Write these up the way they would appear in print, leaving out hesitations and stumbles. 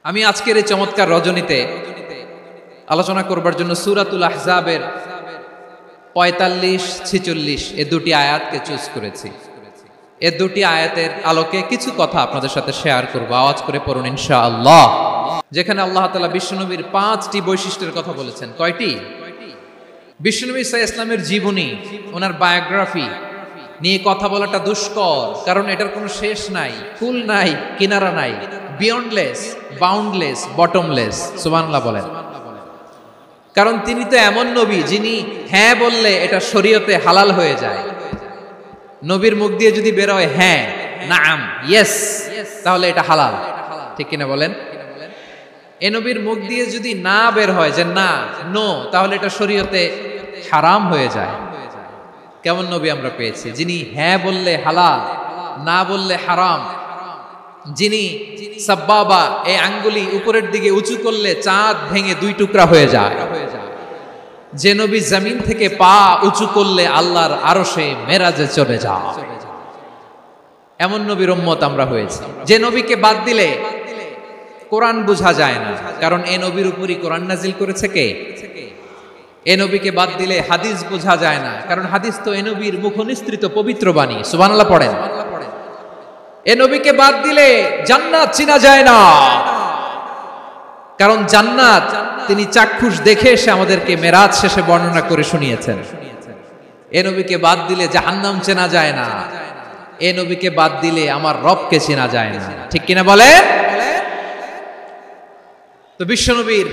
আমি আজকের এই চমৎকার রজনীতে আলোচনা করবার জন্য সূরাতুল আহজাবের ৪৫-৪৬ এ দুটি আয়াতকে চুজ করেছি। এ দুটি আয়াতের আলোকে কিছু কথা আপনাদের সাথে শেয়ার করব। আওয়াজ করে পড়ুন ইনশাআল্লাহ। যেখানে আল্লাহ তাআলা বিশ্বনবীর ৫টি বৈশিষ্ট্যের কথা বলেছেন। কয়টি? বিশ্বনবী সাল্লাল্লাহু আলাইহি ওয়াসাল্লামের জীবনী, ওনার বায়োগ্রাফি নিয়ে কথা বলাটা দুষ্কর, কারণ এটার কোনো শেষ নাই, কুল নাই, কিনারা নাই, বিয়ন্ডলেস, বাউন্ডলেস, বটমলেস। সুবহানাল্লাহ বলেন। কারণ তিনি তো এমন নবী যিনি হ্যাঁ বললে এটা শরীয়তে হালাল হয়ে যায়। নবীর মুখ দিয়ে যদি বের হয় হ্যাঁ, নাম, ইয়েস, তাহলে এটা হালাল। ঠিক কিনা বলেন? এ নবীর মুখ দিয়ে যদি না বের হয় যে না, নো, তাহলে এটা শরীয়তে হারাম হয়ে যায়। কেমন নবী আমরা পেয়েছি, যিনি হ্যাঁ বললে হালাল, না বললে হারাম, যিনি সাব্বাবা এই আঙ্গুলি উপরের দিকে উঁচু করলে চাঁদ ভেঙে 2 টুকরা হয়ে যায়, যে নবী জমিন থেকে পা উঁচু করলে আল্লাহর আরশে মেরাজে চলে যায়, এমন নবীর উম্মত আমরা হয়েছি। যে নবীকে বাদ দিলে কোরআন বোঝা যায় না, কারণ এ নবীর উপরই কোরআন নাজিল করেছে কে? এ নবীকে বাদ দিলে হাদিস বোঝা যায় না, কারণ হাদিস তো এ নবীর মুখনিসৃত পবিত্র বাণী। সুবহানাল্লাহ পড়েন। এ নবীকে বাদ দিলে জান্নাত চিনা যায় না, কারণ জান্নাত তিনি চাক্ষুষ দেখে এসে আমাদেরকে মেরাজ শেষে বর্ণনা করে শুনিয়েছেন। এ নবীকে বাদ দিলে জাহান্নাম চেনা যায় না, এ নবীকে বাদ দিলে আমার রবকে চেনা যায় না। ঠিক কিনা বলে? তো বিশ্বনবীর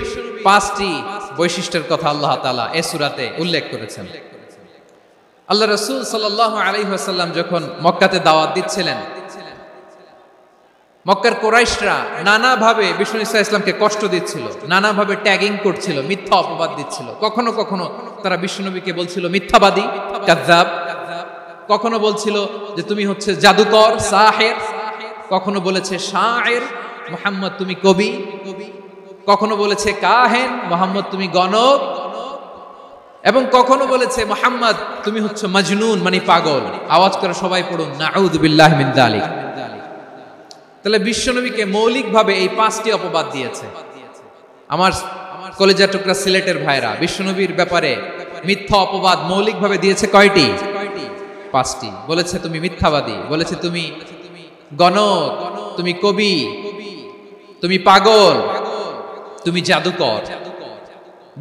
5টি বৈশিষ্ট্যের কথা আল্লাহ তাআলা এই সূরাতে উল্লেখ করেছেন। আল্লাহ রাসূল সাল্লাল্লাহু আলাইহি ওয়াসাল্লাম যখন মক্কাতে দাওয়াত দিচ্ছিলেন, মক্কার কুরাইশরা নানাভাবে বিষ্ণু ইসা ইসলামকে কষ্ট দিচ্ছিল, নানাভাবে ট্যাগিং করছিল, মিথ্যা অপবাদ দিচ্ছিল। কখনো কখনো তারা বিশ্বনবীকে বলছিল মিথ্যাবাদী, কাযযাব। কখনো বলছিল যে তুমি হচ্ছে জাদুকর, সাহের। কখনো বলেছে শায়ের, মুহাম্মদ তুমি কবি। কখনো বলেছে কাহেন, মুহাম্মদ তুমি গণক। এবং কখনো বলেছে মুহাম্মদ তুমি হচ্ছে মাজনুন, মানে পাগল। আওয়াজ করে সবাই পড়ুন নাউযু বিল্লাহি মিন যালিক। তাহলে বিশ্বনবীকে মৌলিকভাবে এই 5টি অপবাদ দিয়েছে। আমার কলেজা টুকরা সিলেটের ভাইরা, বিশ্বনবীর ব্যাপারে মিথ্যা অপবাদ মৌলিকভাবে দিয়েছে কয়টি? 5টি। বলেছে তুমি মিথ্যাবাদী, বলেছে তুমি গণক, তুমি কবি, তুমি পাগল, তুমি জাদুকর।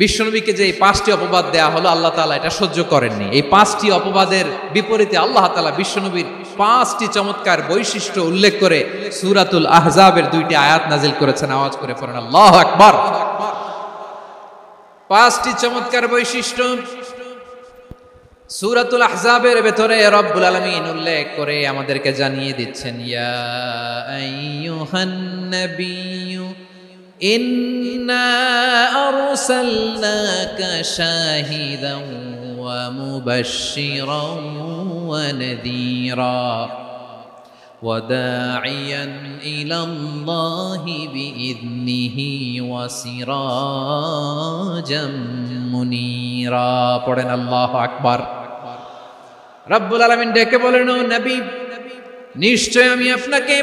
বিশ্বনবীকে যে 5টি অপবাদ দেয়া হলো, আল্লাহ তাআলা এটা সহ্য করেননি। এই 5টি অপবাদের বিপরীতে আল্লাহ তাআলা বিশ্বনবীর 5টি চমৎকার বৈশিষ্ট্য উল্লেখ করে সূরাতুল আহজাবের 2টি আয়াত নাজিল করেছেন। আওয়াজ করে পড়েন আল্লাহু আকবার। 5টি চমৎকার বৈশিষ্ট্য সূরাতুল আহজাবের ভেতরে রব্বুল আলামিন উল্লেখ করে আমাদেরকে জানিয়ে দিচ্ছেন, ইয়া আইয়ুহান নাবিয়্যু ইন্না আরসালনাকা শাহিদান ওয়া মুবাশশিরান ওয়া নাযীরা ওয়া দাঈয়ান ইলাল্লাহি বিইذনিহি ওয়া সিরাজাম মুনীরা। পড়েন আল্লাহু আকবার। রব্বুল আলামিন ডেকে বলেন, ও নবী, নিশ্চয় আমি আপনাকে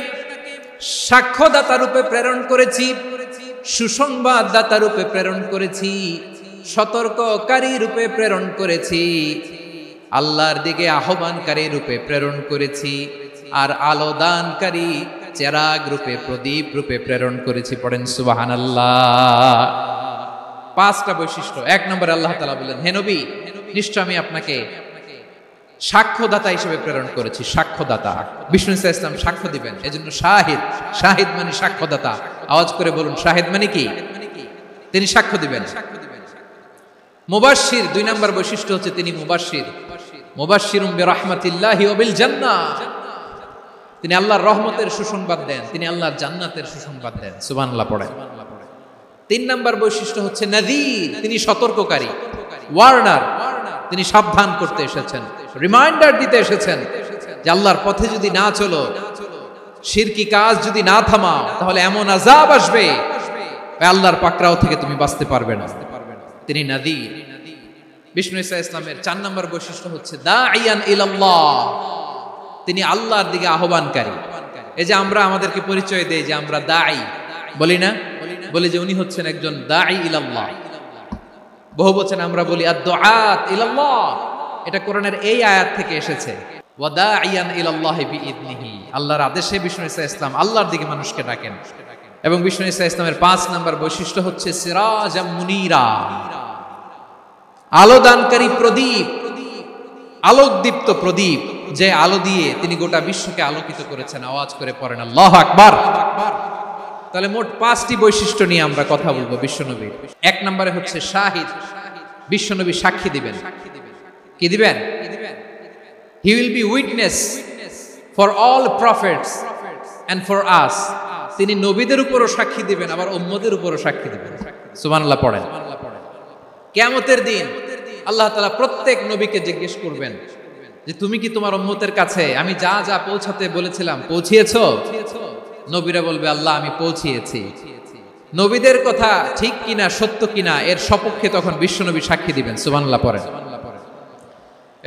সাক্ষ্যদাতা রূপে প্রেরণ করেছি, সুসংবাদদাতা রূপে প্রেরণ করেছি, সতর্ককারী রূপে প্রেরণ করেছি, আল্লাহর দিকে আহ্বানকারী রূপে প্রেরণ করেছি, আর আলো দানকারী চেরাগ রূপে, প্রদীপ রূপে প্রেরণ করেছি। পড়েন সুবহানাল্লাহ। 5টা বৈশিষ্ট্য। 1 নম্বরে আল্লাহ তাআলা বলেন, হে নবী, নিশ্চয় আমি আপনাকে সাক্ষ্যদাতা হিসেবে প্রেরণ করেছি। সাক্ষ্যদাতা, বিষ্ণু ইসা ইসলাম সাক্ষ্য দিবেন, এজন্য শাহিদ। শাহিদ মানে সাক্ষ্যদাতা। আওয়াজ করে বলুন শাহিদ মানে কি? তিনি সাক্ষ্য দিবেন। মুবাশশির, 2 নম্বর বৈশিষ্ট্য হচ্ছে তিনি মুবাশশির। মুবাশশিরুম বিরাহমাতিল্লাহি ওয়া বিল জান্নাহ। তিনি আল্লাহর রহমতের সুসংবাদ দেন, তিনি আল্লাহর জান্নাতের সুসংবাদ দেন। সুবহানাল্লাহ পড়েন। 3 নম্বর বৈশিষ্ট্য হচ্ছে নাযীর, তিনি সতর্ককারী, ওয়ার্নার। তিনি সাবধান করতে এসেছেন, রিমাইন্ডার দিতে এসেছেন যে আল্লাহর পথে যদি না চলো, শিরকি কাজ যদি না থামাও, তাহলে এমন আযাব আসবে আল্লাহর পাকড়াও থেকে তুমি বাঁচতে পারবে না। তিনি নাযীর। বিষ্ণু ইসা ইসলামের 4 নম্বর বৈশিষ্ট্য হচ্ছে দাঈয়ান ইলাল্লাহ, তিনি আল্লাহর দিকে আহ্বানকারী। এই যে আমরা আমাদেরকে পরিচয় দেই যে আমরা দাঈ, বলি না বলি যে উনি হচ্ছেন একজন দাঈ ইলাল্লাহ। বহুবচন আমরা বলি আদ-দুআত ইলাল্লাহ, এটা কোরআনের এই আয়াত থেকে এসেছে। ওয়া দাঈয়ান ইলাল্লাহি বিইذনিহি, আল্লাহর আদেশে বিষ্ণু ঈসা ইসলাম আল্লাহর দিকে মানুষকে ডাকেন। এবং বিষ্ণু ঈসা ইসলামের 5 নাম্বার বৈশিষ্ট্য হচ্ছে সিরাজাম মুনীরা, আলোদানকারী প্রদীপ, আলোকদীপ্ত প্রদীপ, যে আলো দিয়ে তিনি গোটা বিশ্বকে আলোকিত করেছেন। আওয়াজ করে পড়েন আল্লাহু আকবার। তাহলে মোট 5টি বৈশিষ্ট্য নিয়ে আমরা কথা বলবো বিশ্বনবীর। 1 নম্বরে হচ্ছে শাহিদ, বিশ্বনবী সাক্ষী দিবেন। কি দিবেন? He will be witness for all prophets and for us. তিনি নবীদের উপরও সাক্ষী দিবেন, আবার উম্মতের উপরও সাক্ষী দিবেন। সুবহানাল্লাহ পড়েন। কিয়ামতের দিন আল্লাহ তাআলা প্রত্যেক নবীকে জিজ্ঞেস করবেন যে তুমি কি তোমার উম্মতের কাছে আমি যা যা পৌঁছাতে বলেছিলাম পৌঁছিয়েছো? নবীরা বলবে আল্লাহ আমি পৌঁছিয়েছি। নবীদের কথা ঠিক কিনা, সত্য কিনা, এর সপক্ষে তখন বিশ্বনবী সাক্ষী দিবেন। সুবহানাল্লাহ পড়েন।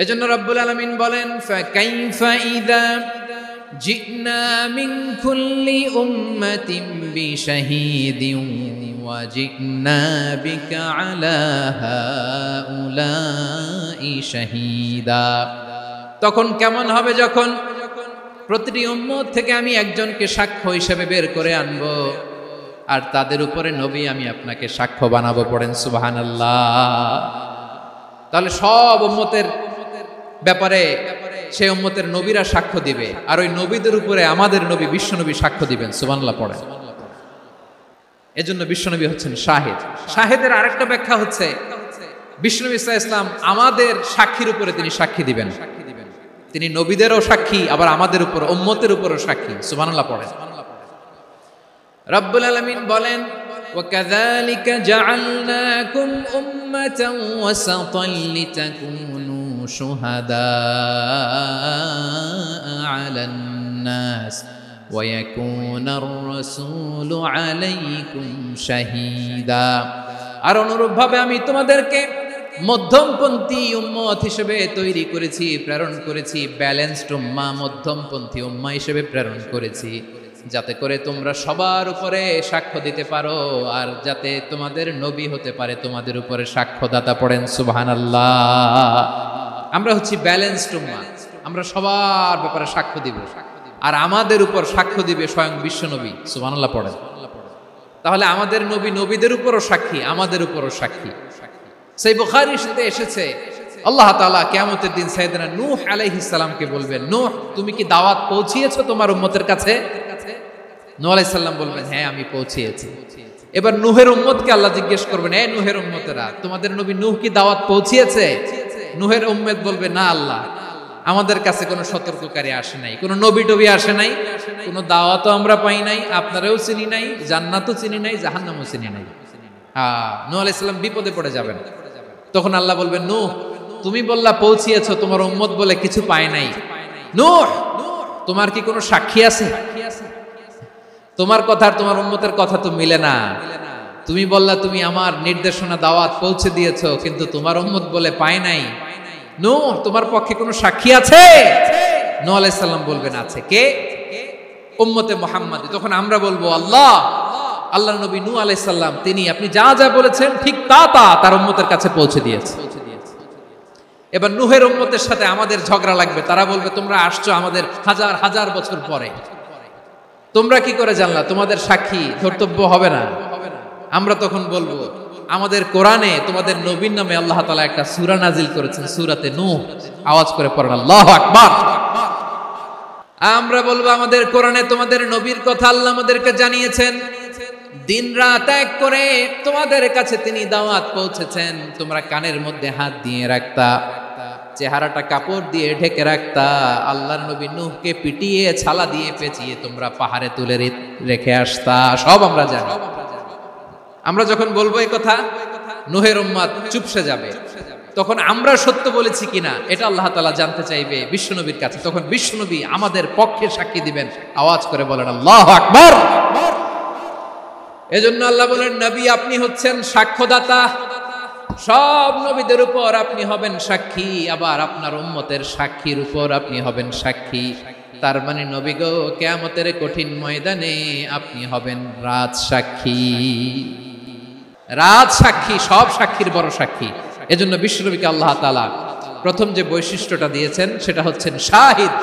এজন্য রব্বুল আলামিন বলেন ফাকাইফা ইযা জিনা মিন কুল্লি উম্মাতিন বিশাহীদিন ওয়া জিনা বিকা আলা হাউলাই শাহীদা। তখন কেমন হবে যখন প্রতিটি উম্মত থেকে আমি একজনকে সাক্ষ্য হিসেবে বের করে আনব, আর তাদের উপরে নবী আমি আপনাকে সাক্ষ্য বানাবো। পড়েন সুবহানাল্লাহ। তাহলে সব উম্মতের ব্যাপারে সেই উম্মতের নবীরা সাক্ষ্য দিবে, আর ওই নবীদের উপরে আমাদের নবী বিশ্বনবী সাক্ষ্য দিবেন। সুবহানাল্লাহ পড়েন। এজন্য বিশ্বনবী হচ্ছেন শাহিদ। শাহিদের আরেকটা ব্যাখ্যা হচ্ছে বিশ্বনবী সাল্লাল্লাহু আলাইহি ওয়াসাল্লাম আমাদের সাক্ষীর উপরে তিনি সাক্ষী দিবেন। তিনি নবীদেরও সাক্ষী, আবার আমাদের উপর উম্মতের উপরও সাক্ষী। সুবহানাল্লাহ পড়েন। রব্বুল আলামিন বলেন ওয়াকাযালিকা জাআলনাকুম উম্মাতান ওয়াসাতান লিতাকুনু শুহাদা আলান নাস ওয়া ইয়াকুনার রাসূলু আলাইকুম শাহীদা। আর অনুরূপভাবে আমি তোমাদেরকে মধ্যমপন্থী উম্মত হিসেবে তৈরি করেছি, প্রেরণ করেছি। ব্যালেন্সড উম্মাহ, মধ্যমপন্থী উম্মাহ হিসেবে প্রেরণ করেছি, যাতে করে তোমরা সবার উপরে সাক্ষ্য দিতে পারো, আর যাতে তোমাদের নবী হতে পারে তোমাদের উপরে সাক্ষ্যদাতা। পড়েন সুবহানাল্লাহ। আমরা হচ্ছি ব্যালেন্সড উম্মাহ, আমরা সবার ব্যাপারে সাক্ষ্য দিব, আর আমাদের উপর সাক্ষ্য দিবে স্বয়ং বিশ্বনবী। সুবহানাল্লাহ পড়েন। তাহলে আমাদের নবী নবীদের উপরও সাক্ষী, আমাদের উপরও সাক্ষী। সেই বুখারীর সাথে এসেছে আল্লাহ তাআলা কিয়ামতের দিন সাইয়েদনা নূহ আলাইহিস সালামকে বলবেন, নূহ তুমি কি দাওয়াত পৌঁছিয়েছো তোমার উম্মতের কাছে? নূহ আলাইহিস সালাম বলবেন হ্যাঁ আমি পৌঁছিয়েছি। এবার নূহের উম্মতকে আল্লাহ জিজ্ঞেস করবেন, এ নূহের উম্মতেরা তোমাদের নবী নূহ কি দাওয়াত পৌঁছিয়েছে? নূহের উম্মত বলবে না আল্লাহ, আমাদের কাছে কোনো সতর্ককারী আসে নাই, কোনো নবী টবি আসে নাই, কোনো দাওয়াতও আমরা পাই নাই, আপনারাও চিনি নাই, জান্নাতও চিনি নাই, জাহান্নামও চিনি নাই। নূহ আলাইহিস সালাম বিপদে পড়ে যাবেন। তখন আল্লাহ বলবেন নূহ তুমি বললা পৌঁছিয়েছো, তোমার উম্মত বলে কিছু পায় নাই। নূহ তোমার কি কোনো সাক্ষী আছে? তোমার কথা আর তোমার উম্মতের কথা তো মিলে না। তুমি বললা তুমি আমার নির্দেশনা দাওয়াত পৌঁছে দিয়েছো, কিন্তু তোমার উম্মত বলে পায় নাই। নূহ তোমার পক্ষে কোনো সাক্ষী আছে? নূহ আলাইহিস সালাম বলবেন আছে। কে? উম্মতে মুহাম্মাদী। তখন আমরা বলবো আল্লাহ, আল্লাহর নবী নূহ আলাইহিস সালাম তিনি আপনি যা যা বলেছেন ঠিক তা তার উম্মতের কাছে পৌঁছে দিয়েছে। এবার নূহের উম্মতের সাথে আমাদের ঝগড়া লাগবে। তারা বলবে তোমরা আসছো আমাদের হাজার হাজার বছর পরে, তোমরা কি করে জানলা? তোমাদের সাক্ষী ধর্তব্য হবে না। আমরা তখন বলবো আমাদের কোরআনে তোমাদের নবীর নামে আল্লাহ তাআলা একটা সূরা নাজিল করেছেন, সূরাতে নূহ। আওয়াজ করে পড়েন আল্লাহু আকবার। আমরা বলবো আমাদের কোরআনে তোমাদের নবীর কথা আল্লাহ আমাদেরকে জানিয়েছেন, দিন রাত এক করে তোমাদের কাছে তিনি দাওয়াত পৌঁছেছেন। তোমরা কানের মধ্যে হাত দিয়ে রাখতা, চেহারাটা কাপড় দিয়ে ঢেকে রাখতা, আল্লাহর নবী নূহকে পিটিয়ে ছালা দিয়ে পেঁচিয়ে তোমরা পাহাড়ে তুলে রেখে আসতা। সব আমরা জানি। আমরা যখন বলবো এই কথা, নূহের উম্মত চুপসে যাবে। তখন আমরা সত্য বলেছি কিনা এটা আল্লাহ তাআলা জানতে চাইবে বিশ্বনবীর কাছে। তখন বিশ্বনবী আমাদের পক্ষে সাক্ষী দিবেন। আওয়াজ করে বলেন আল্লাহু আকবার। এজন্য আল্লাহ বলেন নবী আপনি হচ্ছেন সাক্ষ্যদাতা, সব নবীদের উপর আপনি হবেন সাক্ষী, আবার আপনার উম্মতের সাক্ষীর উপর আপনি হবেন সাক্ষী। তার মানে নবী গো কিয়ামতের কঠিন ময়দানে আপনি হবেন রাজসাক্ষী। রাজসাক্ষী, সব সাক্ষীর বড় সাক্ষী। এজন্য বিশ্বনবীকে আল্লাহ তাআলা প্রথম যে বৈশিষ্ট্যটা দিয়েছেন সেটা হচ্ছেন শাহিদ।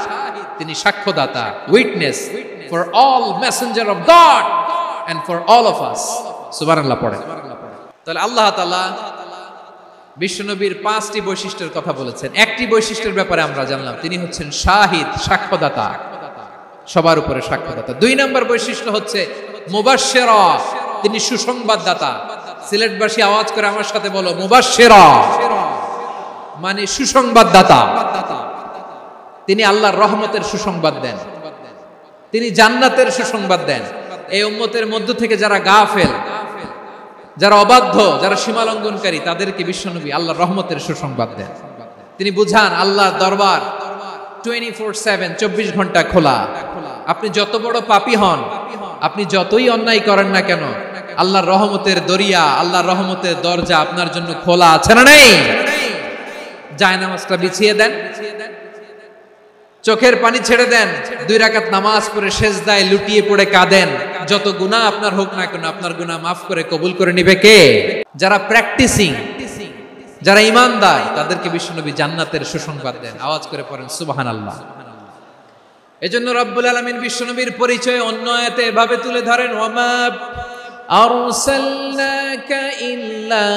তিনি সাক্ষ্যদাতা, witness for all messenger of God and for all of us. সুবহানাল্লাহ পড়েন। তাহলে আল্লাহ তাআলা বিশ্বনবীর 5টি বৈশিষ্ট্যের কথা বলেছেন। একটি বৈশিষ্ট্যের ব্যাপারে আমরা জানলাম, তিনি হচ্ছেন শাহিদ, সাক্ষ্যদাতা, সবার উপরে সাক্ষ্যদাতা। 2 নম্বর বৈশিষ্ট্য হচ্ছে মুবাশশিরা, তিনি সুসংবাদদাতা। সিলেটবাসী আওয়াজ করে আমার সাথে বলো, মুবাশশিরা মানে সুসংবাদদাতা। তিনি আল্লাহর রহমতের সুসংবাদ দেন, তিনি জান্নাতের সুসংবাদ দেন। এই উম্মতের মধ্য থেকে যারা গাফেল, যারা অবাধ্য, যারা সীমালঙ্ঘনকারী, তাদেরকে বিশ্বনবী আল্লাহর রহমতের সুসংবাদ দেন। তিনি বুঝান আল্লাহর দরবার 24/7, 24 ঘন্টা খোলা। আপনি যত বড় পাপী হন, আপনি যতই অন্যায় করেন না কেন, আল্লাহর রহমতের দরিয়া, আল্লাহর রহমতের দরজা আপনার জন্য খোলা আছে না নেই? জায়নামাজটা বিছিয়ে দেন, চোখের পানি ছেড়ে দেন, 2 রাকাত নামাজ পড়ে সেজদায় লুটিয়ে পড়ে কাঁদেন। যত গুনাহ আপনার হোক না কেন, আপনার গুনাহ মাফ করে কবুল করে নিবে কে? যারা প্র্যাকটিসিং, যারা ঈমানদার, তাদেরকে বিশ্বনবী জান্নাতের সুসংবাদ দেন। আওয়াজ করে পড়েন সুবহানাল্লাহ। এজন্য রব্বুল আলামিন বিশ্বনবীর পরিচয় অন্য আয়াতে এভাবে তুলে ধরেন, ওয়ামা আরসালনাকা ইল্লা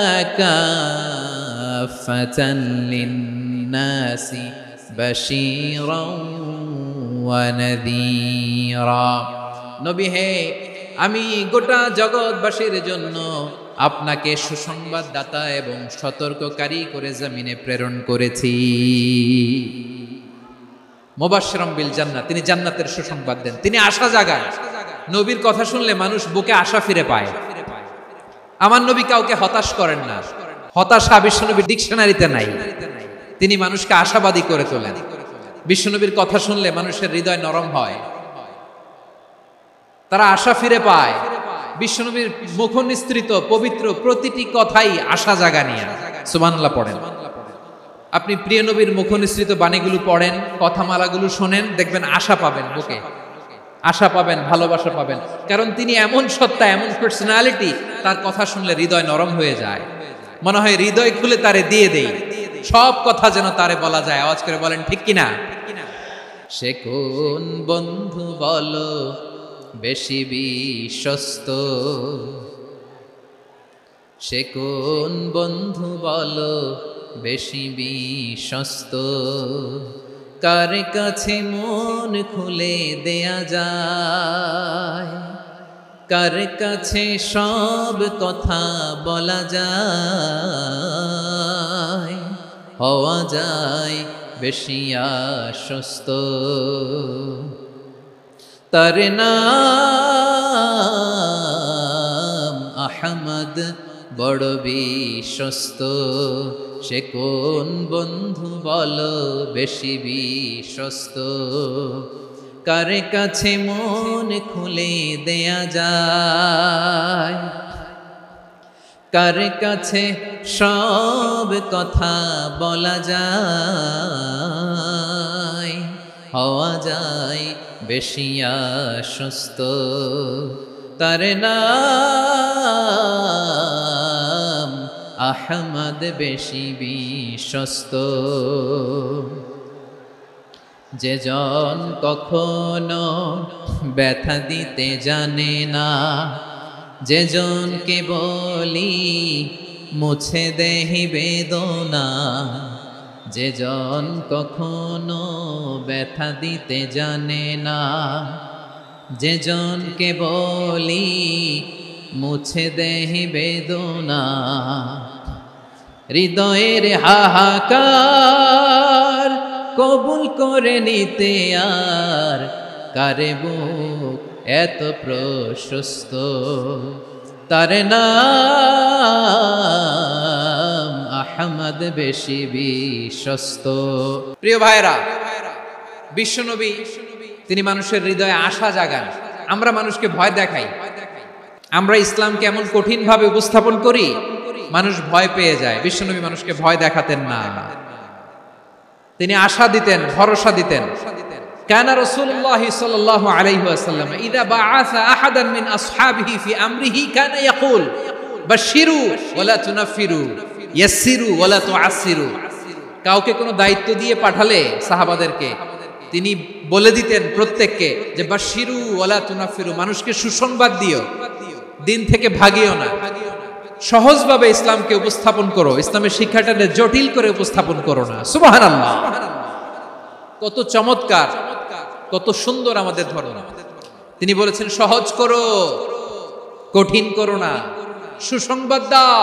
কাফাতান লিন-নাসি বাশীরাও ওয়া নাযীরা। নবী হে, আমি গোটা জগৎবাসীর জন্য আপনাকে সুসংবাদদাতা এবং সতর্ককারী করে জমিনে প্রেরণ করেছি। মুবাশশিরাম বিল জান্নাত, তিনি জান্নাতের সুসংবাদ দেন, তিনি আশা জাগান। নবীর কথা শুনলে মানুষ বুকে আশা ফিরে পায়। আমার নবী কাউকে হতাশ করেন না, হতাশা বিশ্বনবীর ডিকশনারিতে নাই। তিনি মানুষকে আশাবাদী করে তোলেন। বিশ্বনবীর কথা শুনলে মানুষের হৃদয় নরম হয়, তারা আশা ফিরে পায়। বিশ্বনবীর মুখ নিঃসৃত পবিত্র প্রতিটি কথাই আশা জাগানিয়া। সুবহানাল্লাহ পড়েন। আপনি প্রিয় নবীর মুখ নিঃসৃত বাণীগুলো পড়েন, কথামালাগুলো শোনেন, দেখবেন আশা পাবেন, বুকে আশা পাবেন, ভালোবাসা পাবেন। কারণ তিনি এমন সত্তা, এমন পার্সোনালিটি, তার কথা শুনলে হৃদয় নরম হয়ে যায়। মনে হয় হৃদয় খুলে তারে দিয়ে দেই, সব কথা যেন তারে বলা যায়। আওয়াজ করে বলেন ঠিক কিনা? সে কোন বন্ধু বলো বেশি বিশ্বস্ত, সে কোন বন্ধু বলো বেশি বিশ্বস্ত, কার কাছে মন খুলে দেয়া যায়, কার কাছে সব কথা বলা যায়, হওয়া যায় বেশি আশ্বস্ত। তার নাম আহমদ, বড় বিশ্বস্ত। সে কোন বন্ধু বলো বেশি বিশ্বস্ত, কার কাছে মন খুলে দেয়া যায়, কার কাছে সব কথা বলা যায়, হওয়া যায় বেশি আশ্বস্ত। তার নাম আহমদ, বেশি বিশ্বস্ত। যে জন কখনো ব্যথা দিতে জানে না, যে জনকে বলি মুছে দেহি বেদনা, যে জন কখনো ব্যথা দিতে জানে না, যে জনকে বলি মুছে দেহি বেদনা, হৃদয়ের হাহাকার কবুল করে নিতে আর কারে বুক এত প্রশস্ত। তার নাম আহমদ, বেশি বিশ্বস্ত। প্রিয় ভাইরা, বিশ্বনবী তিনি মানুষের হৃদয়ে আশা জাগান। আমরা মানুষকে ভয় দেখাই, আমরা ইসলামকে এমন কঠিন ভাবে উপস্থাপন করি, মানুষ ভয় পেয়ে যায়। বিশ্বনবী মানুষকে ভয় দেখাতেন না, তিনি আশা দিতেন, ভরসা দিতেন। কানা রাসূলুল্লাহ সাল্লাল্লাহু আলাইহি ওয়াসাল্লাম ইযা বাআসা আহাদান মিন আসহাবিহি ফি আমরিহি কানা ইয়াকুল বাশশিরু ওয়ালা তুনাফিরু ইয়াসসিরু ওয়ালা তুআসসিরু। কাউকে কোনো দায়িত্ব দিয়ে পাঠালে সাহাবাদেরকে তিনি বলে দিতেন প্রত্যেককে যে বাশশিরু ওয়ালা তুনাফিরু, মানুষকে সুসংবাদ দিও, দিন থেকে ভাগিও না, সহজভাবে ইসলামকে উপস্থাপন করো, ইসলামের শিক্ষাটাকে জটিল করে উপস্থাপন করো না। সুবহানাল্লাহ, কত চমৎকার, কত সুন্দর আমাদের ধর্ম। তিনি বলেছেন সহজ করো, কঠিন করো না, সুসংবাদ দাও,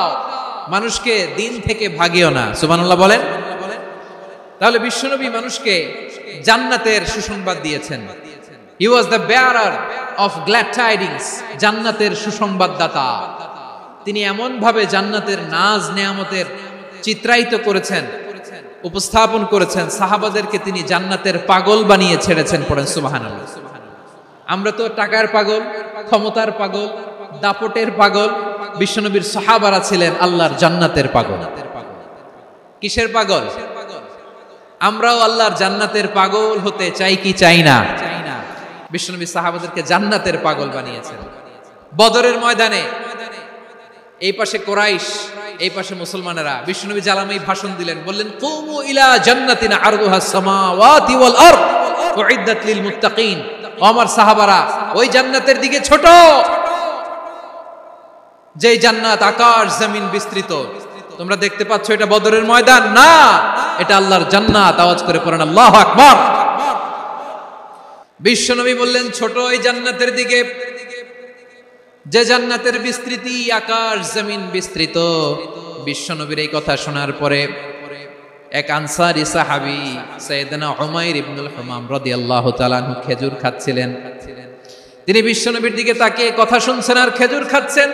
মানুষকে দিন থেকে ভাগিও না। সুবহানাল্লাহ বলেন। তাহলে বিশ্বনবী মানুষকে জান্নাতের সুসংবাদ দিয়েছেন। He was the bearer of glad tidings, জান্নাতের সুসংবাদদাতা। তিনি এমন ভাবে জান্নাতের নাজ নেয়ামতের চিত্রায়িত করেছেন, উপস্থাপন করেছেন, সাহাবাদেরকে তিনি জান্নাতের পাগল বানিয়ে ছেড়েছেন। পড়েন সুবহানাল্লাহ। আমরা তো টাকার পাগল, ক্ষমতার পাগল, দাপটের পাগল। বিশ্বনবীর সাহাবারা ছিলেন আল্লাহর জান্নাতের পাগল। কিসের পাগল? আমরাও আল্লাহর জান্নাতের পাগল হতে চাই কি চাই না? বিশ্বনবী সাহাবাদেরকে জান্নাতের পাগল বানিয়েছেন। বদরের ময়দানে এই পাশে কোরাইশ, এই পাশে মুসলমানেরা। বিশ্বনবী জালামাই ভাষণ দিলেন, বললেন কুমু ইলা জান্নাতিন আরদুহাস সামাওয়াতি ওয়াল আরদ উইদ্দাত লিল মুত্তাকিন। ও আমার সাহাবারা, ওই জান্নাতের দিকে ছোট, যেই জান্নাত আকাশ জমিন বিস্তৃত। তোমরা দেখতে পাচ্ছ এটা বদরের ময়দান না, এটা আল্লাহর জান্নাত। আওয়াজ করে পড়েন আল্লাহু আকবার। বিশ্বনবী বললেন ছোট এই জান্নাতের দিকে, যে জান্নাতের বিস্তৃতি আকাশ জমিন বিস্তৃত। বিশ্বনবীর এই কথা শোনার পরে এক আনসারী সাহাবী সাইয়েদনা উমাইর ইবনুল হুমাম রাদিয়াল্লাহু তাআলা আনহু খেজুর খাচ্ছিলেন। তিনি বিশ্বনবীর দিকে তাকিয়ে কথা শুনছেন আর খেজুর খাচ্ছেন।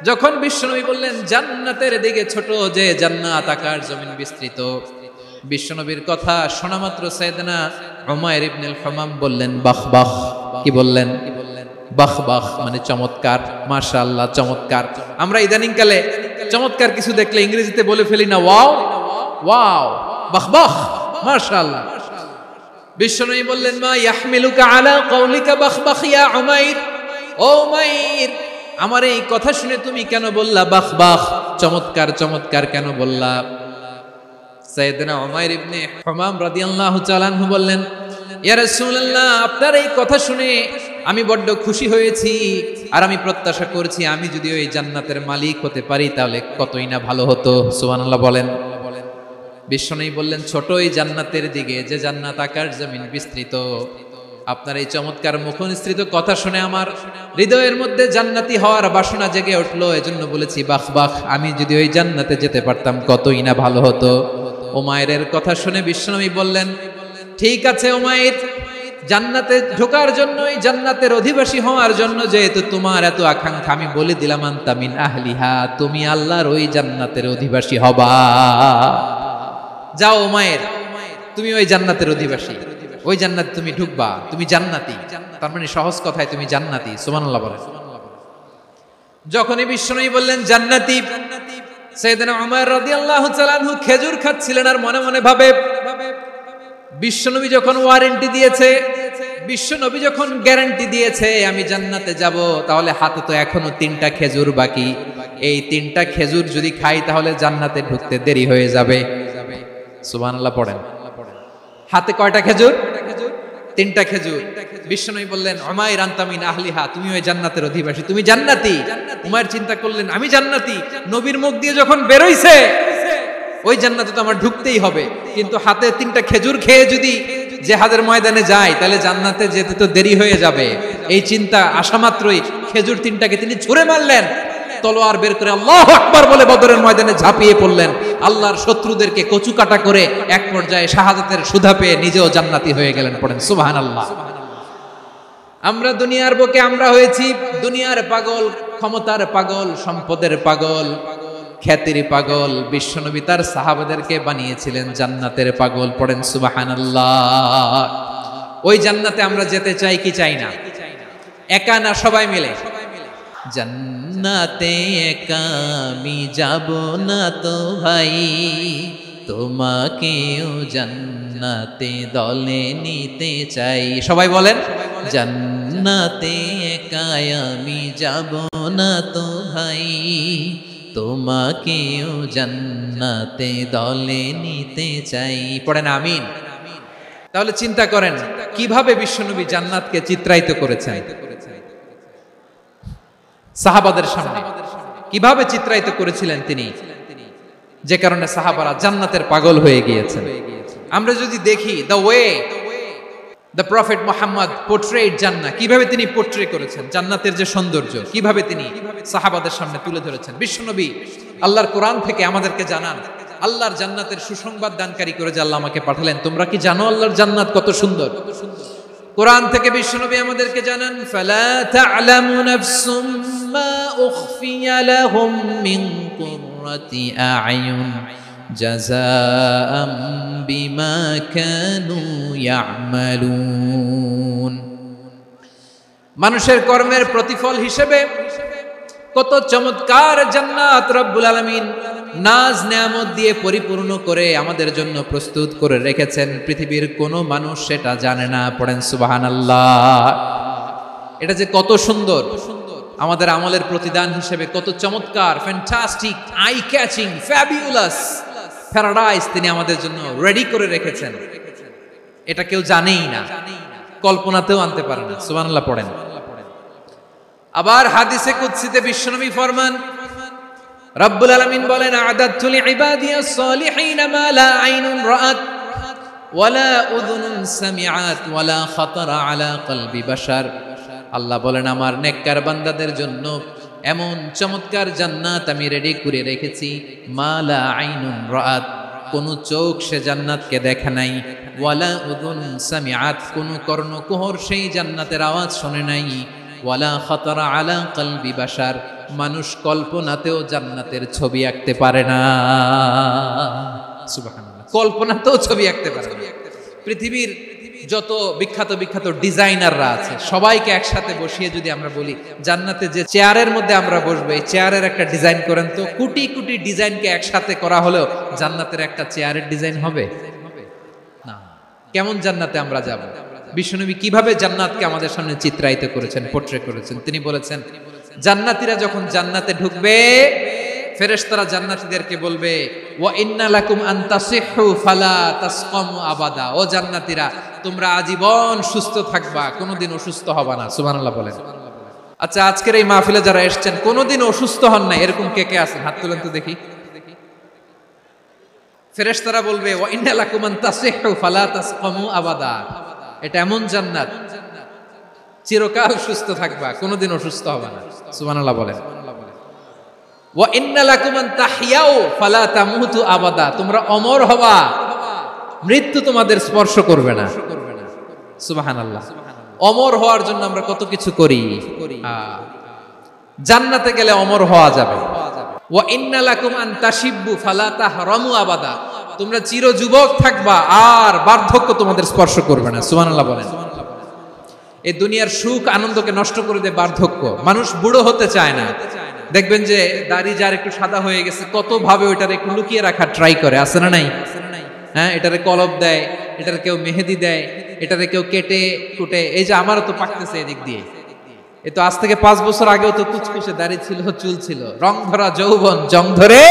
যখন বিশ্বনবী বললেন জান্নাতের দিকে ছোট, যে জান্নাত আকাশ জমিন বিস্তৃত, বিশ্বনবীর কথা শোনা মাত্র সাইয়েদনা উমাইর ইবনুল হুমাম বললেন বাহ বাহ। কি বললেন? বাহ বাহ মানে চমৎকার, মাশাআল্লাহ চমৎকার। আমরা ইদানিং কালে চমৎকার কিছু দেখলে ইংরেজিতে বলে ফেলি না ওয়াও ওয়াও, বাহ বাহ, মাশাআল্লাহ। বিশ্বনবী বললেন মা ইয়াহমিলুকা আলা কওলিকা বাহ বাহ ইয়া উমাইর। ও উমাইর, আমার এই কথা শুনে তুমি কেন বললা বাহ বাহ, চমৎকার চমৎকার কেন বললা? সাইয়েদনা উমাইর ইবনে হুমাম রাদিয়াল্লাহু তাআলা আনহু বললেন ইয়া রাসূলুল্লাহ, আপনার এই কথা শুনে আমি বড্ড খুশি হয়েছি, আর আমি প্রত্যাশা করছি আমি যদি ওই জান্নাতের মালিক হতে পারি তাহলে কতই না ভালো হতো। সুবহানাল্লাহ বলেন। বিশ্বনবী বললেন ছোট এই জান্নাতের দিকে, যে জান্নাত আকাশ জমিন বিস্তৃত। আপনার এই চমৎকার মুখনিসৃত কথা শুনে আমার হৃদয়ের মধ্যে জান্নাতি হওয়ার বাসনা জেগে উঠলো, এজন্য বলেছি বাহ বাহ, আমি যদি ওই জান্নাতে যেতে পারতাম কতই না ভালো হতো। উমাইরের কথা শুনে বিশ্বনবী বললেন ঠিক আছে উমাইর, জান্নাতে ঢোকার জন্য, এই জান্নাতের অধিবাসী হওয়ার জন্য যেহেতু তোমার এত আকাঙ্ক্ষা, আমি বলে দিলাম আনতা মিন আহলিহা, তুমি আল্লাহর ওই জান্নাতের অধিবাসী হবা। যাও উমাইর, তুমি ওই জান্নাতের অধিবাসী, ওই জান্নাতে তুমি ঢুকবা, তুমি জান্নাতি। তার মানে সহজ কথায় তুমি জান্নাতি। সুবহানাল্লাহ বলেন। যখনই বিশ্বনবী বললেন জান্নাতি, সাইয়েদনা উমর রাদিয়াল্লাহু তাআলা আনহু খেজুর খাচ্ছিলেন আর মনে মনে ভাবে বিশ্বনবী যখন ওয়ারেন্টি দিয়েছে, বিশ্বনবী যখন গ্যারান্টি দিয়েছে আমি জান্নাতে যাব, তাহলে হাতে তো এখনো 3টা খেজুর বাকি। এই 3টা খেজুর যদি খাই তাহলে জান্নাতে ঢুকতে দেরি হয়ে যাবে। সুবহানাল্লাহ পড়েন। হাতে কয়টা খেজুর? 3টা খেজুর। বিশ্বনবী বললেন উমাইর আনতা মিন আহলিহা, তুমি ওই জান্নাতের অধিবাসী, তুমি জান্নাতি। উমাইর চিন্তা করলেন আমি জান্নাতি, নবীর মুখ দিয়ে যখন বের হইছে ওই জান্নাতে তো আমার ঢুকতেই হবে, কিন্তু হাতে 3টা খেজুর খেয়ে যদি জিহাদের ময়দানে যাই তাহলে জান্নাতে যেতে তো দেরি হয়ে যাবে। এই চিন্তা আসা মাত্রই খেজুর 3টাকে তিনি ছুঁড়ে মারলেন, তলোয়ার বের করে আল্লাহু আকবার বলে বদরের ময়দানে ঝাঁপিয়ে পড়লেন। আল্লাহর শত্রুদেরকে কচু কাটা করে এক পর্যায়ে শাহাদাতের সুধা পেয়ে নিজেও জান্নাতি হয়ে গেলেন। পড়েন সুবহানাল্লাহ। আমরা দুনিয়ার বুকে আমরা হয়েছি দুনিয়ার পাগল, ক্ষমতার পাগল, সম্পদের পাগল, খ্যাতির পাগল। বিশ্বনবী তার সাহাবাদেরকে বানিয়েছিলেন জান্নাতের পাগল। পড়েন সুবহানাল্লাহ। ওই জান্নাতে আমরা যেতে চাই কি চাই না? একা না সবাই মিলে? জান্নাতে একা আমি যাব না তো ভাই, তোমাকেও জান্নাত জান্নাতে দলে নিতে চাই। সবাই বলেন, জান্নাতে একাই আমি যাব না তো ভাই, তোমাকেও জান্নাতে দলে নিতে চাই। পড়েন আমিন। তাহলে চিন্তা করেন কিভাবে বিশ্বনবী জান্নাতকে চিত্রায়িত করেছেন সাহাবাদের সামনে, কিভাবে চিত্রায়িত করেছিলেন তিনি, যে কারণে সাহাবারা জান্নাতের পাগল হয়ে গিয়েছেন। আমরা যদি দেখি the way the prophet Muhammad portrait জান্নাত, কিভাবে তিনি পোর্ট্রে করেছেন জান্নাতের যে সৌন্দর্য, কিভাবে তিনি সাহাবাদের সামনে তুলে ধরেছেন। বিশ্বনবী আল্লাহর কোরআন থেকে আমাদেরকে জানান আল্লাহর জান্নাতের সুসংবাদ দানকারী করে যে আল্লাহ আমাকে পাঠালেন। তোমরা কি জানো আল্লাহর জান্নাত কত সুন্দর? কোরআন থেকে বিশ্বনবী আমাদেরকে জানান, ফালা তা'লামু নাফসুম মা উখফিয়া লাহুম মিন কুররাতি আ'য়ুন জাযাআম বিমা কানু ইয়া'মালুন। মানুষের কর্মের প্রতিফল হিসেবে কত চমৎকার জান্নাত রব্বুল আলামিন নাজ নেয়ামত দিয়ে পরিপূর্ণ করে আমাদের জন্য প্রস্তুত করে রেখেছেন। পৃথিবীর কোনো মানুষ সেটা জানে না। পড়েন সুবহানাল্লাহ। এটা যে কত সুন্দর, আমাদের আমলের প্রতিদান হিসেবে কত চমৎকার, fantastic, eye catching, fabulous paradise তিনি আমাদের জন্য রেডি করে রেখেছেন। এটা কেউ জানেই না, কল্পনাতেও আনতে পারে না। সুবহানাল্লাহ পড়েন। আবার হাদিসে কুদসিতে বিশ্বনবী ফরমান, রব্বুল আলামিন বলেন, আ'দাদতু লিইবাদিয়াস সালিহিন মা লা আইনুন রাআত ওয়ালা উযুনুন সামিআত ওয়ালা খাতারা আলা কলবি বাশার। আল্লাহ বলেন, আমার নেককার বান্দাদের জন্য এমন চমৎকার জান্নাত আমি রেডি করে রেখেছি, মা লা আইনুন রাআত, কোন চোখ সে জান্নাতকে দেখে নাই, ওয়ালা উযুন সামিআত, কোন কর্ণকুহর সেই জান্নাতের আওয়াজ শুনে নাই, ওয়ালা খাতারা আলা কলবি বাশার, মানুষ কল্পনাতেও জান্নাতের ছবি আঁকতে পারে না। সুবহানাল্লাহ, কল্পনাতেও ছবি আঁকতে পারে না। পৃথিবীর যত বিখ্যাত বিখ্যাত ডিজাইনাররা আছে সবাইকে একসাথে বসিয়ে যদি আমরা বলি জান্নাতে যে চেয়ারের মধ্যে আমরা বসবো, এই চেয়ারের একটা ডিজাইন করেন তো, কোটি কোটি ডিজাইনকে একসাথে করা হলেও জান্নাতের একটা চেয়ারের ডিজাইন হবে না। কেমন জান্নাতে আমরা যাব? বিশ্বনবী কিভাবে জান্নাতকে আমাদের সামনে চিত্রায়িত করেছেন, পোর্ট্রে করেছেন। তিনি বলেছেন, জান্নাতীরা যখন জান্নাতে ঢুকবে, ফেরেশতারা জান্নাতীদেরকে বলবে, ওয়া ইন্না লাকুম আন তাসিহু ফালা তাসকামু আবাদা, ও জান্নাতীরা তোমরা আজীবন সুস্থ থাকবা, কোনোদিন অসুস্থ হবা না। সুবহানাল্লাহ বলেন। আচ্ছা, আজকের এই মাহফিলে যারা এসেছেন কোনোদিন অসুস্থ হন না, এরকম কে কে আছেন? হাত তুলেন তো দেখি। ফেরেশতারা বলবে, ওয়া ইন্না লাকুম আন তাসিহু ফালা তাসকামু আবাদা, এটা এমন জান্নাত চিরকাল সুস্থ থাকবা, কোনোদিন অসুস্থ হবে না। সুবহানাল্লাহ বলেন। ওয়া ইন্না লাকুম আন তাহইয়াউ ফালা তামুতু আবাদা, তোমরা অমর হবা, মৃত্যু তোমাদের স্পর্শ করবে না। সুবহানাল্লাহ। অমর হওয়ার জন্য আমরা কত কিছু করি, জান্নাতে গেলে অমর হওয়া যাবে। ওয়া ইন্না লাকুম আন তাশিব্বু ফালা তাহরামু আবাদা, তোমরা চির যুবক থাকবা আর বার্ধক্য তোমাদের স্পর্শ করবে না। সুবহানাল্লাহ বলেন। এই দুনিয়ার সুখ আনন্দকে নষ্ট করে দেয় বার্ধক্য। মানুষ বুড়ো হতে চায় না। দেখবেন যে দাড়ি যার একটু সাদা হয়ে গেছে, কত ভাবে ওইটার একটু লুকিয়ে রাখার ট্রাই করে, আছে না নাই? হ্যাঁ, এটারে কলব দেয়, এটারে কেউ মেহেদি দেয়, এটারে কেউ কেটে কুটে। এই যে আমারও তো পাকতেছে এদিক দিয়ে, এ তো আজ থেকে 5 বছর আগেও তো কুচকুচে দাড়ি ছিল, চুল ছিল, রং ধরা যৌবন জং ধরে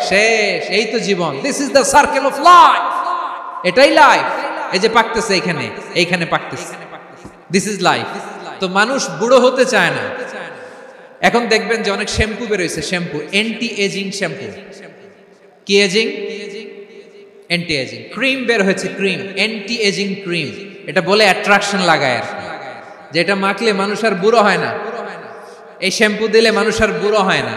শেষ। এই তো জীবন। This is the circle of life. এটাই লাইফ। এই যে পাকতেছে এখানে, এইখানে পাকতেছে, দিস ইজ লাইফ। তো মানুষ বুড়ো হতে চায় না। এখন দেখবেন যে অনেক শ্যাম্পু বেরোইছে, শ্যাম্পু অ্যান্টি এজিং শ্যাম্পু। কি এজিং? Anti aging. ক্রিম বের হয়েছে, ক্রিম, অ্যান্টি এজিং ক্রিম। এটা বলে অ্যাট্রাকশন লাগায় আর কি, যে এটা মাখলে মানুষ আর বুড়ো হয় না, এই শ্যাম্পু দিলে মানুষ আর বুড়ো হয় না।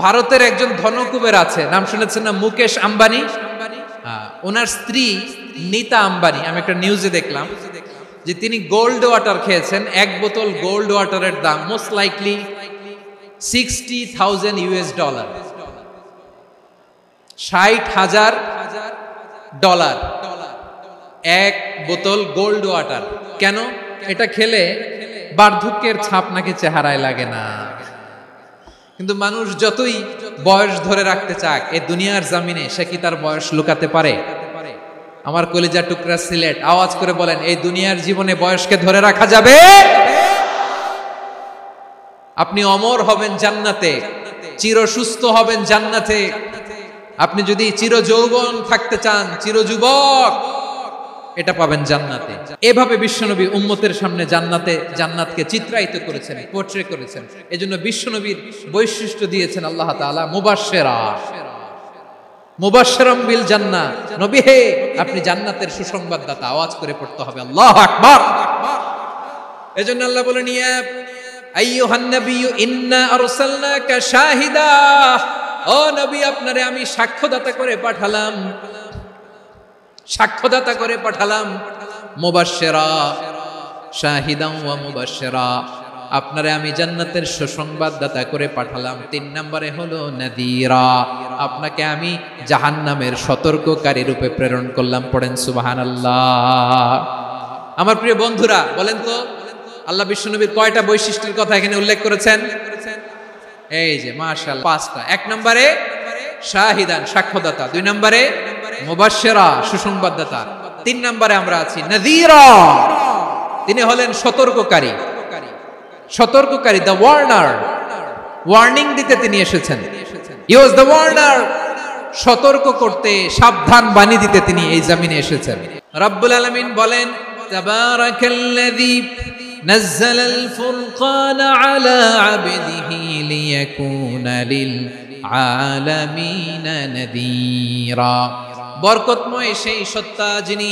ভারতের একজন ধনকুবের আছে, নাম শুনেছেন না? মুকেশ আম্বানি। ওনার স্ত্রী নীতা আম্বানি, আমি একটা নিউজে দেখলাম যে তিনি গোল্ড ওয়াটার খেয়েছেন। 1 বোতল গোল্ড ওয়াটারের দাম মোস্ট লাইকলি $60,000 $60,000 1 বোতল গোল্ড ওয়াটার। কেন? এটা খেলে বার্ধক্যের ছাপ নাকি চেহারায় লাগে না। কিন্তু মানুষ যতই বয়স ধরে রাখতে চাক, এই দুনিয়ার জামিনে সে কি তার বয়স লুকাতে পারে? আমার কলিজা টুকরা সিলেট, আওয়াজ করে বলেন, এই দুনিয়ার জীবনে বয়সকে ধরে রাখা যাবে? আপনি অমর হবেন জান্নাতে, চির সুস্থ হবেন জান্নাতে। আপনি যদি চির যৌবন থাকতে চান, চির যুবক, এটা পাবেন জান্নাতে। এভাবে বিশ্বনবী উম্মতের সামনে জান্নাতকে চিত্রায়িত করেছেন, পোর্ট্রে করেছেন। এজন্য বিশ্বনবীর বৈশিষ্ট্য দিয়েছেন আল্লাহ তাআলা মুবাশশিরাম বিল জান্নাহ। নবী হে, আপনি জান্নাতের সুসংবাদদাতা। আওয়াজ করে পড়তে হবে আল্লাহু আকবার। এজন্য আল্লাহ বলেন, ইয়া আইয়ুহান নাবিয়্যু ইন্না আরসালনাকা শাহিদা, ও নবী, আপনারে আমি সাক্ষ্যদাতা করে পাঠালাম। মুবাশশিরা, শাহিদান ওয়া মুবাশশিরা, আপনারে আমি জান্নাতের সুসংবাদদাতা করে পাঠালাম। 3 নম্বরে হলো নাযীরা, আপনাকে আমি জাহান্নামের সতর্ককারী রূপে প্রেরণ করলাম। পড়েন সুবহানাল্লাহ। আমার প্রিয় বন্ধুরা, বলেন তো আল্লাহ বিশ্বনবীর কয়টা বৈশিষ্ট্যের কথা এখানে উল্লেখ করেছেন? এই যে মাশাআল্লাহ 5টা। 1 নম্বরে শাহিদান, সাক্ষ্যদাতা। 2 নম্বরে মুবাশশিরা, সুসংবাদদাতা। 3 নম্বরে আমরা আছি নাযীরা, তিনি হলেন সতর্ককারী। দ্য ওয়ার্নার, ওয়ার্নিং দিতে তিনি এসেছেন। হি ওয়াজ দ্য ওয়ার্নার, সতর্ক করতে, সাবধান বাণী দিতে তিনি এই জমিনে এসেছেন। রব্বুল আলামিন বলেন, তাবারাকাল্লাযী নাযালাল ফুরকানা আলা আবদিহি লিয়াকুনা লিল আলামিনা নাযীরা। বরকতময় সেই সত্তা যিনি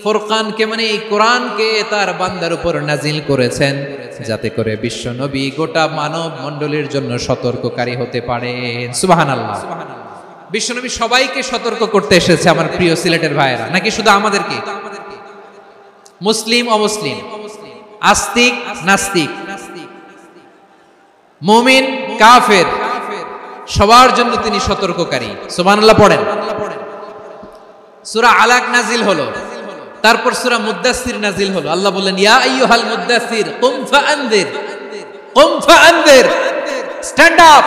ফুরকানকে, মানে এই কোরআনকে তার বান্দার উপর নাজিল করেছেন, যাতে করে বিশ্ব নবী গোটা মানব মণ্ডলীর জন্য সতর্ককারী হতে পারেন। সুবহানাল্লাহ। বিশ্ব নবী সবাইকে সতর্ক করতে এসেছে, আমার প্রিয় সিলেটের ভাইয়েরা, নাকি শুধু আমাদেরকে? মুসলিম অমুসলিম, আস্তিক নাস্তিক, মুমিন কাফের, সবার জন্য তিনি সতর্ককারী। সুবহানাল্লাহ পড়েন। সূরা আলাক নাজিল হলো, তারপর সূরা মুদ্দাসসির নাজিল হলো। আল্লাহ বললেন, ইয়া আইয়ুহাল মুদ্দাসসির কুম ফাআনযির, stand up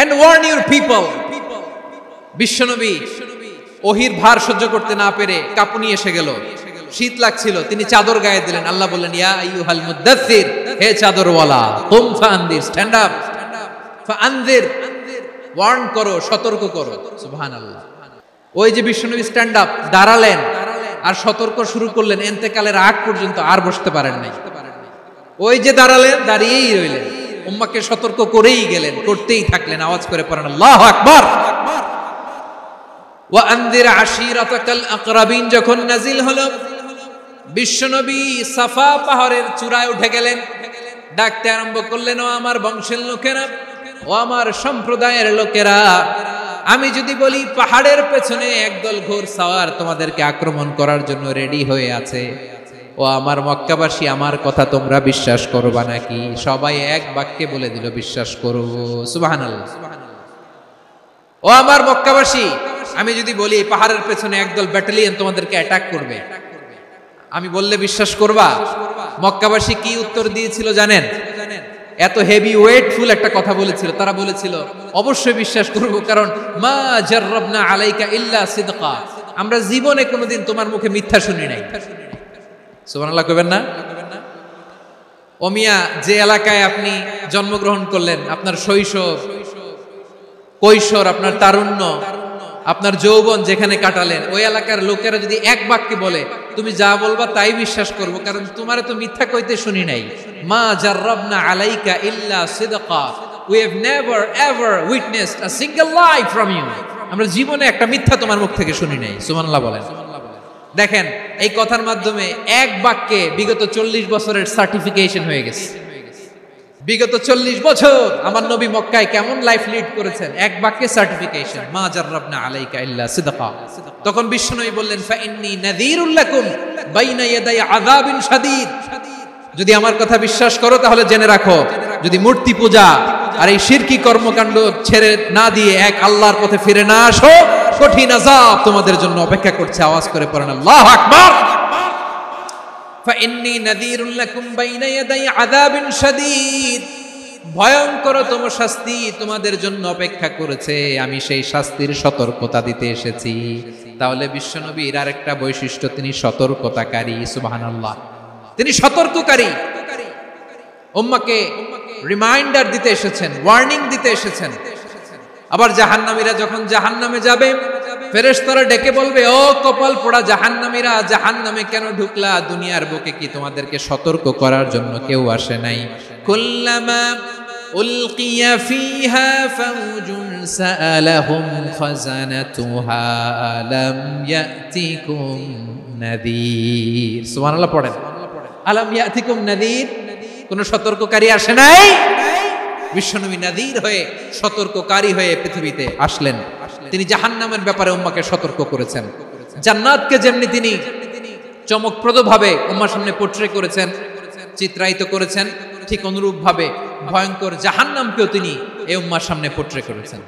and warn your people. বিশ্বনবী ওহীর ভার সহ্য করতে না পেরে কাঁপুনি এসে গেল, শীত লাগছিল, তিনি চাদর গায়ে দিলেন। আল্লাহ বললেন, ইয়া আইয়ুহাল মুদ্দাসসির, হে চাদরওয়ালা, কুম ফাআনযির, স্ট্যান্ড আপ, ফাআনযির, ওয়ার্ন করো, সতর্ক করো। সুবহানাল্লাহ। ওই যে বিশ্বনবী স্ট্যান্ড আপ, দাঁড়ালেন আর সতর্ক শুরু করলেন, ইন্তেকালের আগ পর্যন্ত আর বসতে পারেন নাই। ওই যে দাঁড়ালেন, দাঁড়িয়েই রইলেন, উম্মাহকে সতর্ক করেই গেলেন, করতেই থাকলেন। আওয়াজ করে পড়েন আল্লাহু আকবার। ওয়া আনযির আশীরাতাকাল আকরাবিন যখন নাজিল হলো, বিশ্বনবী সাফা পাহাড়ের চূড়ায় উঠে গেলেন, ডাকতে আরম্ভ করলেন, ও আমার বংশের লোকেরা, ও আমার সম্প্রদায়ের লোকেরা, আমি যদি বলি পাহাড়ের পেছনে একদল ঘোড়সাওয়ার তোমাদেরকে আক্রমণ করার জন্য রেডি হয়ে আছে, ও আমার মক্কাবাসী, আমার কথা তোমরা বিশ্বাস করবা নাকি? সবাই এক বাক্যে বলে দিল, বিশ্বাস করব। সুবহানাল্লাহ। ও আমার মক্কাবাসী, আমি যদি বলি পাহাড়ের পেছনে একদল ব্যাটালিয়ন তোমাদেরকে অ্যাটাক করবে, আমি বললে বিশ্বাস করবা? মক্কাবাসী কি উত্তর দিয়েছিল জানেন? এত হেভি ওয়েটফুল একটা কথা বলেছিল। তারা বলেছিল, অবশ্যই বিশ্বাস করব, কারণ মা জাররাবনা আলাইকা ইল্লা সিদকা, আমরা জীবনে কোনোদিন তোমার মুখে মিথ্যা শুনি নাই। সুবহানাল্লাহ কইবেন না? ও মিয়া, যে এলাকায় আপনি জন্মগ্রহণ করলেন, আপনার শৈশব, কৈশোর, আপনার তারুণ্য, আপনার যৌবন যেখানে কাটালেন, ওই এলাকার লোকেরা যদি এক বাক্যে বলে তুমি যা বলবা তাই বিশ্বাস করব, কারণ তোমারে তো মিথ্যা কইতে শুনি নাই। মা জাররাবনা আলাইকা ইল্লা সিদকা, we have never ever witnessed a single lie from you, আমরা জীবনে একটা মিথ্যা তোমার মুখ থেকে শুনি নাই। সুবহানাল্লাহ বলেন। দেখেন, এই কথার মাধ্যমে এক বাক্যে বিগত 40 বছরের সার্টিফিকেশন হয়ে গেছে। বিগত 40 বছর আমার নবী মক্কায় কেমন লাইফ লিড করেছেন, এক বাক্যে সার্টিফিকেশন, মা জাররাবনা আলাইকা ইল্লা সিদকা। তখন বিশ্বনবী বললেন, ফাইন্নী নাযীরুল লাকুম বাইনা ইয়াদাই আযাবিন শাদীদ, যদি আমার কথা বিশ্বাস করো তাহলে জেনে রাখো, যদি মূর্তি পূজা আর এই শিরকি কর্মকাণ্ড ছেড়ে না দিয়ে এক আল্লাহর পথে ফিরে না আসো, কঠিন আযাব তোমাদের জন্য অপেক্ষা করছে। আওয়াজ করে পড়েন আল্লাহু আকবার। ফাইন্নী নাযীরুল লাকুম বাইনা ইয়াদাই আযাবিন শাদীদ, ভয়ঙ্করতম শাস্তি তোমাদের জন্য অপেক্ষা করেছে, আমি সেই শাস্তির সতর্কতা দিতে এসেছি। তাহলে বিশ্বনবীর আরেকটা বৈশিষ্ট্য, তিনি সতর্কতাকারী। সুবহানাল্লাহ, তিনি সতর্ককারী। উম্মাহকে রিমাইন্ডার দিতে এসেছেন, ওয়ার্নিং দিতে এসেছেন। আবার জাহান্নামীরা যখন জাহান্নামে যাবে, ফেরেশতারা ডেকে বলবে, ও কপাল পোড়া জাহান্নামীরা, জাহান্নামে কেন ঢুকলা? দুনিয়ার বুকে কি তোমাদেরকে সতর্ক করার জন্য কেউ আসে নাই? কুল্লামা উলকিয়া ফিহা ফাউজুন সাআলাহুম খাজানাতুহা আলাম ইয়াতিকুম নাযীর। সুবহানাল্লাহ পড়েন, আলাম ইয়াতিকুম নাযীর, কোন সতর্ককারী আসে নাই? বিশ্বনবী নাযীর হয়ে, সতর্ককারী হয়ে পৃথিবীতে আসলেন। তিনি জাহান্নামের ব্যাপারে উম্মাহকে সতর্ক করেছেন। জান্নাতকে যেমনি তিনি চমকপ্রদভাবে উম্মার সামনে পোট্রে করেছেন, চিত্রায়িত করেছেন, ঠিক অনুরূপ ভাবে ভয়ঙ্কর জাহান্নামকেও তিনি এই উম্মার সামনে পোট্রে করেছেন।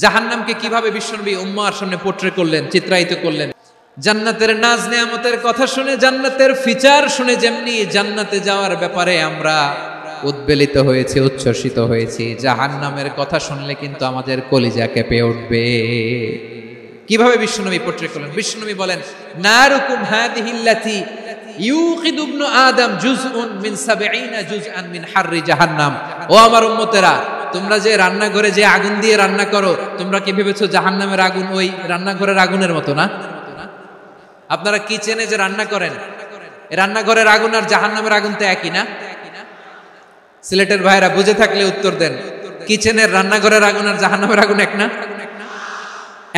জাহান্নামকে কিভাবে বিশ্বনবী উম্মার সামনে পোট্রে করলেন, চিত্রায়িত করলেন? জান্নাতের নাজ নেয়ামতের কথা শুনে, জান্নাতের ফিচার শুনে যেমনি জান্নাতে যাওয়ার ব্যাপারে আমরা উদ্বেলিত হয়েছি, উচ্ছ্বসিত হয়েছি, জাহান্নামের কথা শুনলে কিন্তু আমাদের কলিজা কেঁপে উঠবে। কিভাবে বিশ্বনবী পোট্রে করলেন? বিশ্বনবী বলেন, নারুকুম হাদিহিল্লাতি ইউকিদু ইবনু আদম জুজউন মিন 70 জুজআন মিন হাররি জাহান্নাম। ও আমার উম্মতেরা, তোমরা যে রান্নাঘরে যে আগুন দিয়ে রান্না করো, তোমরা কি ভেবেছো জাহান্নামের আগুন ওই রান্নাঘরের আগুনের মতো? না। আপনারা কিচেনে যে রান্না করেন, রান্নাঘরের আগুন আর জাহান্নামের আগুন তো একই না? সিলেটের ভাইরা বুঝে থাকলে উত্তর দেন, কিচেনের রান্নাঘরের আগুন আর জাহান্নামের আগুন এক না?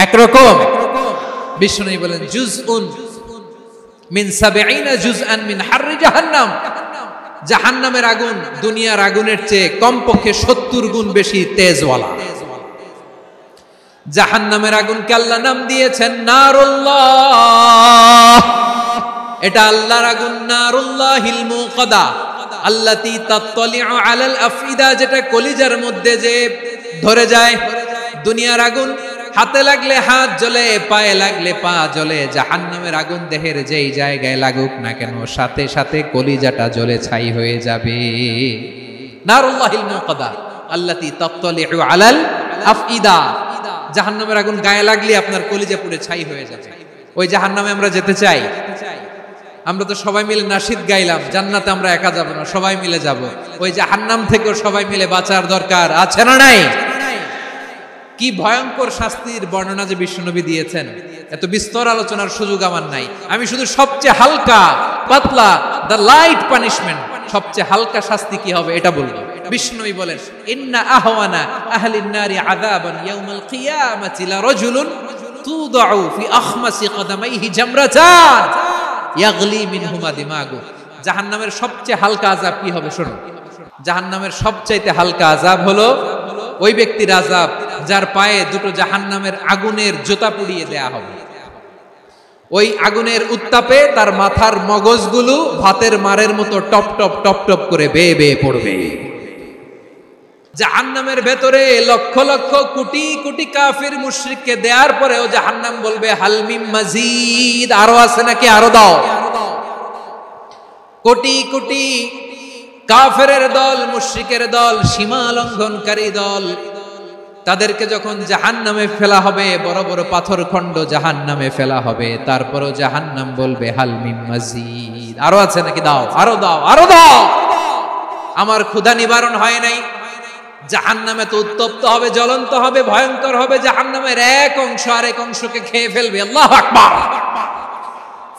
একরকম। বিশ্বনবী বলেন, জুজউন মিন 70 জুজআন মিন হাররি জাহান্নাম। জাহান্নামের আগুন দুনিয়ার আগুনের চেয়ে কমপক্ষে 70 গুণ বেশি তেজওয়ালা। জাহান্নামের আগুনকে আল্লাহ নাম দিয়েছেন নারুল্লাহ। এটা আল্লাহর আগুন, নারুল্লাহিল মুকাদা আল্লাতী তাত্তালিউ আলাল আফইদা, যেটা কলিজার মধ্যে যে ধরে যায়। দুনিয়ার আগুন হাতে লাগলে হাত জ্বলে, পায়ে লাগলে পা জ্বলে। জাহান্নামের আগুন দেহের যেই জায়গায় লাগুক না কেন, সাথে সাথে কলিজাটা জ্বলে ছাই হয়ে যাবে। নারুল্লাহিল মুকাদা আল্লাতী তাত্তালিউ আলাল আফইদা। জাহান্নামের আগুন গায়ে লাগলে আপনার কলিজা পুড়ে ছাই হয়ে যাবে। ওই জাহান্নামে আমরা যেতে চাই? আমরা তো সবাই মিলে নাশিদ গাইলাম, জান্নাতে আমরা একা যাব না, সবাই মিলে যাব। ওই জাহান্নাম থেকেও সবাই মিলে বাঁচার দরকার আছে না নাই? কি ভয়ঙ্কর শাস্তির বর্ণনা যে বিশ্বনবী দিয়েছেন, এত বিস্তর আলোচনার সুযোগ আমার নাই। আমি শুধু সবচেয়ে হালকা পাতলা, দ্য লাইট পানিশমেন্ট, সবচেয়ে হালকা শাস্তি কি হবে এটা বলবো। বিশ্বনবী বলেন, ইন্না আহওয়ানা আহলিন নারি আযাবান ইয়াউমাল কিয়ামাতি লা রাজুলুন তুদাউ ফি আখমাসি কদামাইহি জামরাতান ইয়াগলি মিনহুমা দিমাগু। জাহান্নামের সবচেয়ে হালকা আযাব কি হবে শুনুন। জাহান্নামের সবচাইতে হালকা আযাব হলো ওই ব্যক্তির আযাব যার পায়ে দুটো জাহান্নামের আগুনের জুতা পুড়িয়ে দেয়া হবে। ওই আগুনের উত্তাপে তার মাথার মগজগুলো ভাতের মারের মতো টপ টপ টপ টপ করে বেয়ে বেয়ে পড়বে। জাহান্নামের ভেতরে লক্ষ লক্ষ কোটি কোটি কাফির মুশরিককে দেওয়ার পরেও জাহান্নাম বলবে, হাল মিন মাজিদ, আরো আছে নাকি, আরো দাও। কোটি কোটি কাফেরের দল, মুশরিকের দল, সীমা লঙ্ঘনকারী দল, তাদেরকে যখন জাহান্নামে ফেলা হবে, বড় বড় পাথর খণ্ড জাহান্নামে ফেলা হবে, তারপরও জাহান্নাম বলবে, হাল মিন মাজিদ, আরো আছে নাকি, দাও, আরো দাও, আরো দাও। আমার ক্ষুধা নিবারণ হয় নাই। জাহান্নামে তো উত্তপ্ত হবে, জ্বলন্ত হবে, ভয়ঙ্কর হবে। জাহান্নামের এক অংশ আরেক অংশকে খেয়ে ফেলবে। আল্লাহু আকবার।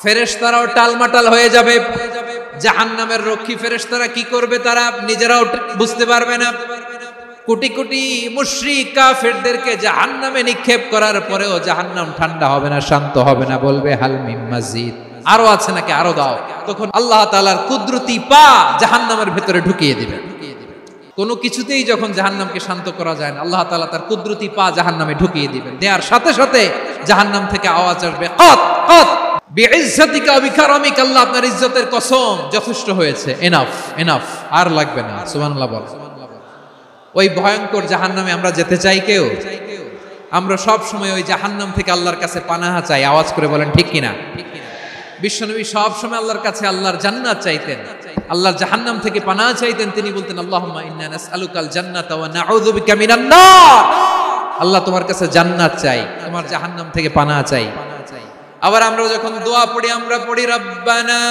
ফেরেশতারাও টালমাটাল হয়ে যাবে। জাহান্নামের রক্ষী ফেরেশতারা কি করবে তারা নিজেরাও বুঝতে পারবে না। কোটি কোটি মুশরিক কাফেরদেরকে জাহান্নামে নিক্ষেপ করার পরেও জাহান্নাম ঠান্ডা হবে না, শান্ত হবে না, বলবে হাল মিন মাজিদ, আরো আছে নাকি, আরো দাও। তখন আল্লাহ তাআলার কুদরতি পা জাহান্নামের ভিতরে ঢুকিয়ে দিবেন। কোনো কিছুতেই যখন জাহান্নামকে শান্ত করা যায় না, আল্লাহ তাআলা তার কুদরতি পা জাহান্নামে ঢুকিয়ে দিবেন। দেওয়ার সাথে সাথে জাহান্নাম থেকে আওয়াজ আসবে, কত কত বিইজ্জাতিকা ওয়া বিকারামিকা, আল্লাহ আপনার ইজ্জতের কসম, যথেষ্ট হয়েছে, এনাফ এনাফ, আর লাগবে না। সুবহানাল্লাহ বল। ওই ভয়ঙ্কর জাহান্নামে আমরা যেতে চাই কেউ? আমরা সব সময় ওই জাহান্নাম থেকে আল্লাহর কাছে পানাহা চাই। আওয়াজ করে বলেন ঠিক কিনা? বিশ্বনবী সব সময় আল্লাহর কাছে আল্লাহর জান্নাত চাইতেন। আল্লাহর জাহান্নাম থেকে পানাহ চাইতেন, তিনি বলতেন আল্লাহুম্মা ইন্না নাসআলুকাল জান্নাতা ওয়া নাউযু বিকা মিনান নার। আল্লাহ তোমার কাছে জান্নাত চাই, তোমার জাহান্নাম থেকে পানাহ চাই। আবার আমরা যখন দোয়া পড়ি আমরা পড়ি রব্বানা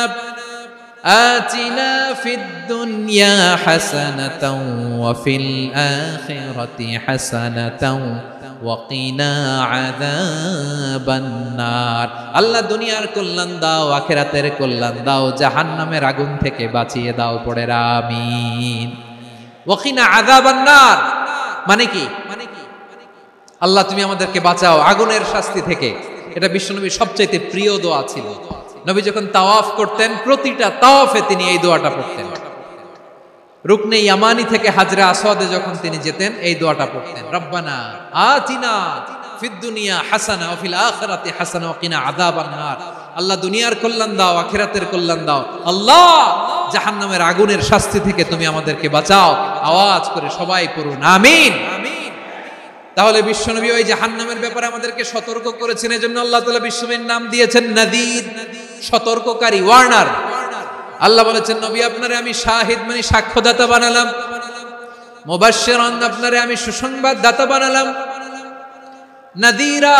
আতিনা ফিদ দুনিয়া হাসানাতাও ওয়া ফিল আখিরাতি হাসানাতাও ওয়া কিনা আযাবান নার। আল্লাহ দুনিয়ার কল্যাণ দাও, আখিরাতের কল্যাণ দাও, জাহান্নামের আগুন থেকে বাঁচিয়ে দাও, পড়ে আমিন। ওয়া কিনা আযাবান নার মানে কি? আল্লাহ তুমি আমাদেরকে বাঁচাও আগুনের শাস্তি থেকে। এটা বিশ্বনবীর সবচাইতে প্রিয় দোয়া ছিল। নবী যখন তাওয়াফ করতেন প্রতিটা তাওয়াফে তিনি এই দোয়াটা পড়তেন। রুকনে ইয়ামানি থেকে হাজরে আসওয়াদে যখন তিনি যেতেন এই দোয়াটা পড়তেন, রব্বানা আতিনা ফিদ দুনিয়া হাসানা ওয়া ফিল আখিরাতি হাসানা ওয়া কিনা আযাবান নার। আল্লাহ দুনিয়ার কল্যাণ দাও, আখিরাতের কল্যাণ দাও, আল্লাহ জাহান্নামের আগুনের শাস্তি থেকে তুমি আমাদেরকে বাঁচাও। আওয়াজ করে সবাই পড়ুন আমিন। তাহলে বিশ্বনবী ওই জাহান্নামের ব্যাপারে আমাদেরকে সতর্ক করেছেন, এজন্য আল্লাহ তাআলা বিশ্বনবীর নাম দিয়েছেন নাযীর, সতর্ককারী, ওয়ার্নার। আল্লাহ বলেছেন নবী আপনারে আমি শাহিদ মানে সাক্ষ্যদাতা বানালাম, মুবাশশিরান আপনারে আমি সুসংবাদ দাতা বানালাম, নাযীরা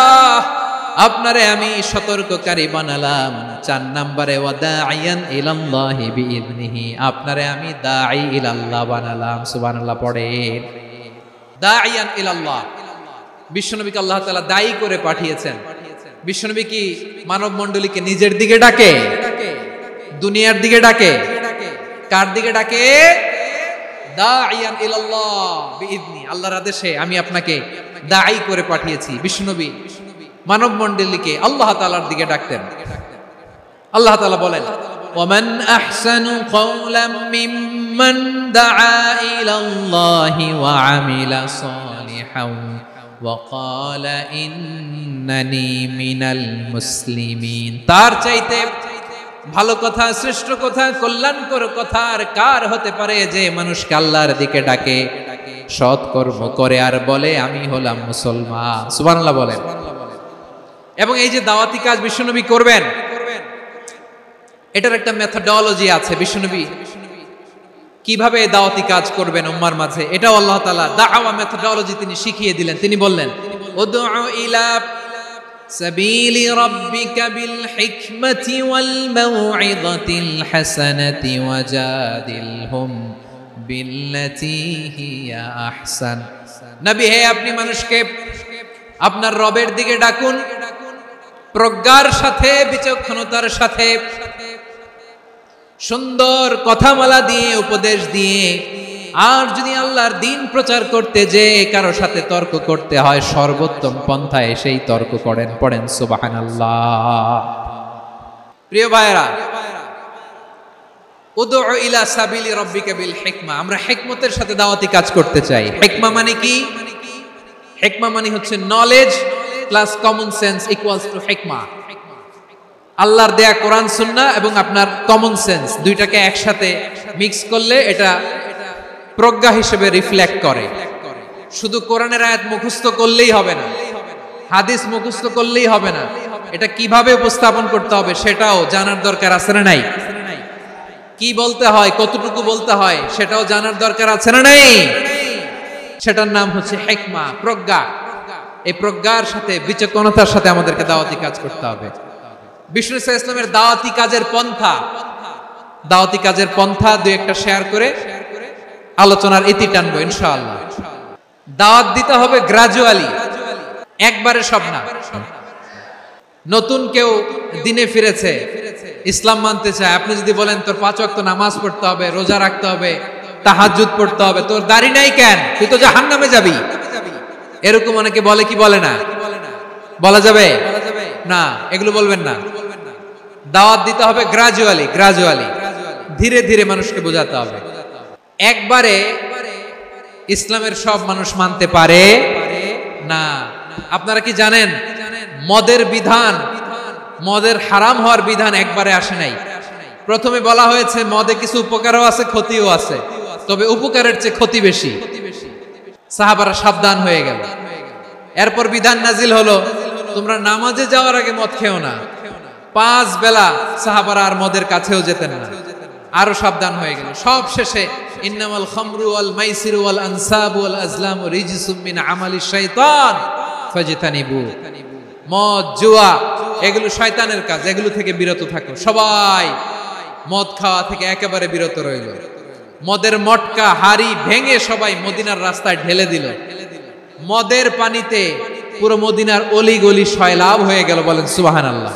আপনারে আমি সতর্ককারী বানালাম। 4 নম্বরে ওয়া দাঈয়ান ইলাল্লাহি বিইذনিহি, আপনারে আমি দাঈ ইলাল্লাহ বানালাম। সুবহানাল্লাহ পড়েন। দাঈয়ান ইলাল্লাহ, বিশ্বনবীকে আল্লাহ তাআলা দায়ী করে পাঠিয়েছেন। বিশ্বনবী কি মানব মণ্ডলীকে নিজের দিকে ডাকে? দুনিয়ার দিকে ডাকে? কার দিকে ডাকে? দাঈয়ান ইলাল্লাহ বিইذনি, আল্লাহর আদেশে আমি আপনাকে দায়ী করে পাঠিয়েছি। বিশ্বনবী মানব মণ্ডলীকে আল্লাহ তাআলার দিকে ডাকতেন। আল্লাহ তাআলা বলেন ওয়ামান আহসানু কওলাম মিম্মান দাআ ইলাল্লাহি ওয়া আমিলা সালিহান ওয়া ক্বালা ইন্নানি মিনাল মুসলিমিন। তার চাইতে ভালো কথা, শ্রেষ্ঠ কথা, কল্যাণকর কথা আর কার হতে পারে যে মানুষকে আল্লাহর দিকে ডাকে, সৎকর্ম করে আর বলে আমি হলাম মুসলমান। সুবহানাল্লাহ বলেন। এবং এই যে দাওয়াতি কাজ বিশ্বনবী করবেন, এটার একটা মেথডোলজি আছে। বিশ্বনবী কিভাবে দাওয়াতি কাজ করবেন উম্মার মাঝে, এটাও আল্লাহ তাআলা দাওয়া মেথডোলজি তিনি শিখিয়ে দিলেন। তিনি বললেন উদউ ইলা সাবিলি রাব্বিকা বিল হিকমাতি ওয়াল মাউইযাতিল হাসানাতি ওয়াজাদিলহুম বিল্লাতী হিয়া আহসান। নবী হে, আপনি মানুষকে আপনার রবের দিকে ডাকুন প্রজ্ঞার সাথে, বিচক্ষণতার সাথে, সুন্দর কথামালা দিয়ে, উপদেশ দিয়ে। আর যদি আল্লাহর দ্বীন প্রচার করতে যে কারো সাথে তর্ক করতে হয়, সর্বোত্তম পন্থায় সেই তর্ক করেন। পড়েন সুবহানাল্লাহ। প্রিয় ভাইরা, উদউ ইলা সাবিলি রাব্বিকা বিল হিকমা, আমরা হিকমতের সাথে দাওয়াতি কাজ করতে চাই। হিকমা মানে কি? হিকমা মানে হচ্ছে knowledge plus common sense equals to হিকমা। আল্লাহর দেয়া কোরআন সুন্নাহ এবং আপনার কমন সেন্স দুইটাকে একসাথে মিক্স করলে এটা প্রজ্ঞা হিসেবে রিফ্লেক্ট করে। শুধু কোরআনের আয়াত মুখস্থ করলেই হবে না, হাদিস মুখস্থ করলেই হবে না, এটা কিভাবে উপস্থাপন করতে হবে সেটাও জানার দরকার আছে না নাই? কি বলতে হয়, কতটুকু বলতে হয় সেটাও জানার দরকার আছে না নাই? সেটার নাম হচ্ছে হিকমা, প্রজ্ঞা। এই প্রজ্ঞার সাথে, বিচক্ষণতার সাথে আমাদেরকে দাওয়াতি কাজ করতে হবে। বিষ্ণু ইসলামের দাওয়াতি কাজের পন্থা, দাওয়াতি কাজের পন্থা দুই একটা শেয়ার করে আলোচনার ইতি টানবো ইনশাআল্লাহ। দাওয়াত দিতে হবে গ্রাজুয়ালি, একবারে সব না। নতুন কেউ দিনে ফিরেছে, ইসলাম মানতে চায়, আপনি যদি বলেন তোর 5 ওয়াক্ত নামাজ পড়তে হবে, রোজা রাখতে হবে, তাহাজ্জুদ পড়তে হবে, তোর দাড়ি নাই কেন, তুই তো জাহান্নামে যাবি, এরকম অনেকে বলে কি বলে না? বলা যাবে না, এগুলো বলবেন না। দাওয়াত দিতে হবে গ্রাজুয়ালি, গ্রাজুয়ালি, ধীরে ধীরে মানুষকে বোঝাতে হবে। একবারে ইসলামের সব মানুষ মানতে পারে না। আপনারা কি জানেন মদের বিধান, মদের হারাম হওয়ার বিধান একবারে আসে নাই। প্রথমে বলা হয়েছে মদে কিছু উপকারও আছে, ক্ষতিও আছে, তবে উপকারের চেয়ে ক্ষতি বেশি। সাহাবারা সাবধান হয়ে গেল। এরপর বিধান নাজিল হলো তোমরা নামাজে যাওয়ার আগে মদ খেও না। 5 বেলা সাহাবারা আর মদের কাছেও যেতেন না। আরো সাবধান হয়ে গেল। সব শেষে ইন্নামাল খামরু ওয়াল মাইসিরু ওয়াল আনসাবু ওয়াল আজলামু রিজসুম মিন আমালিশ শাইতান ফাজতানিবু। মদ জুয়া এগুলো শয়তানের কাজ, এগুলো থেকে বিরত থাকো। সবাই মদ খাওয়া থেকে একেবারে বিরত রইল। মদের মটকা হাড়ি ভেঙে সবাই মদিনার রাস্তায় ঢেলে দিল। মদের পানিতে পুরো মদিনার অলি গলি সয়লাভ হয়ে গেল। বলেন সুবহানাল্লাহ।